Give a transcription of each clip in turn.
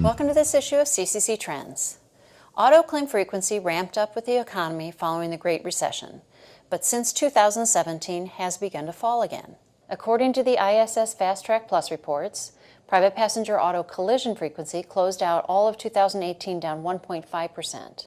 Welcome to this issue of CCC Trends. Auto claim frequency ramped up with the economy following the Great Recession, but since 2017 has begun to fall again. According to the ISS Fast Track Plus reports, private passenger auto collision frequency closed out all of 2018 down 1.5%.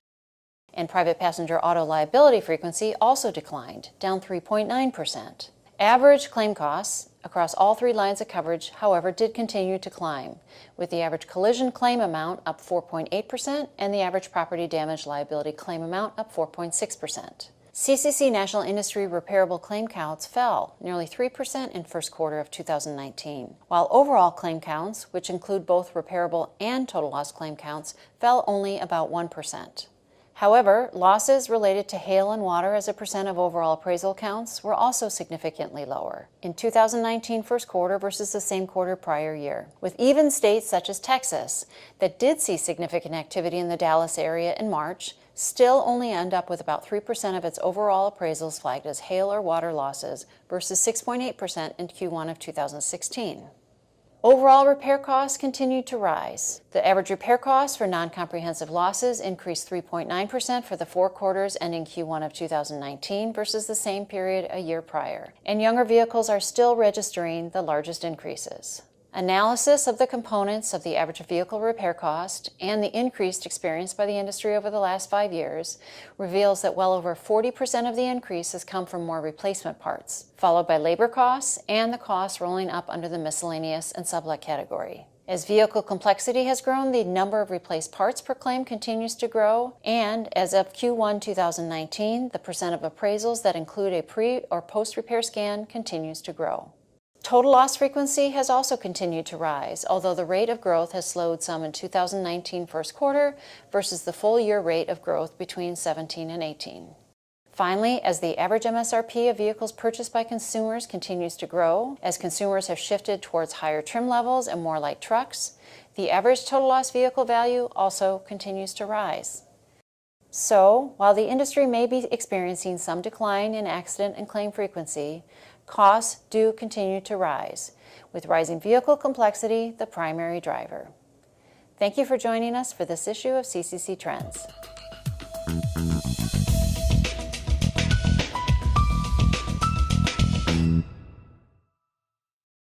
And private passenger auto liability frequency also declined, down 3.9%. Average claim costs across all three lines of coverage, however, did continue to climb, with the average collision claim amount up 4.8% and the average property damage liability claim amount up 4.6%. CCC National Industry repairable claim counts fell nearly 3% in first quarter of 2019, while overall claim counts, which include both repairable and total loss claim counts, fell only about 1%. However, losses related to hail and water as a percent of overall appraisal counts were also significantly lower in 2019 first quarter versus the same quarter prior year, with even states such as Texas that did see significant activity in the Dallas area in March still only end up with about 3% of its overall appraisals flagged as hail or water losses versus 6.8% in Q1 of 2016. Overall repair costs continued to rise. The average repair cost for non-comprehensive losses increased 3.9% for the 4 quarters ending Q1 of 2019 versus the same period a year prior, and younger vehicles are still registering the largest increases. Analysis of the components of the average vehicle repair cost and the increase experienced by the industry over the last 5 years reveals that well over 40% of the increase has come from more replacement parts, followed by labor costs and the costs rolling up under the miscellaneous and sublet category. As vehicle complexity has grown, the number of replaced parts per claim continues to grow, and as of Q1 2019, the percent of appraisals that include a pre- or post-repair scan continues to grow. Total loss frequency has also continued to rise, although the rate of growth has slowed some in 2019 first quarter versus the full year rate of growth between 17 and 18. Finally, as the average MSRP of vehicles purchased by consumers continues to grow, as consumers have shifted towards higher trim levels and more light trucks, the average total loss vehicle value also continues to rise. So, while the industry may be experiencing some decline in accident and claim frequency, costs do continue to rise, with rising vehicle complexity the primary driver. Thank you for joining us for this issue of CCC Trends.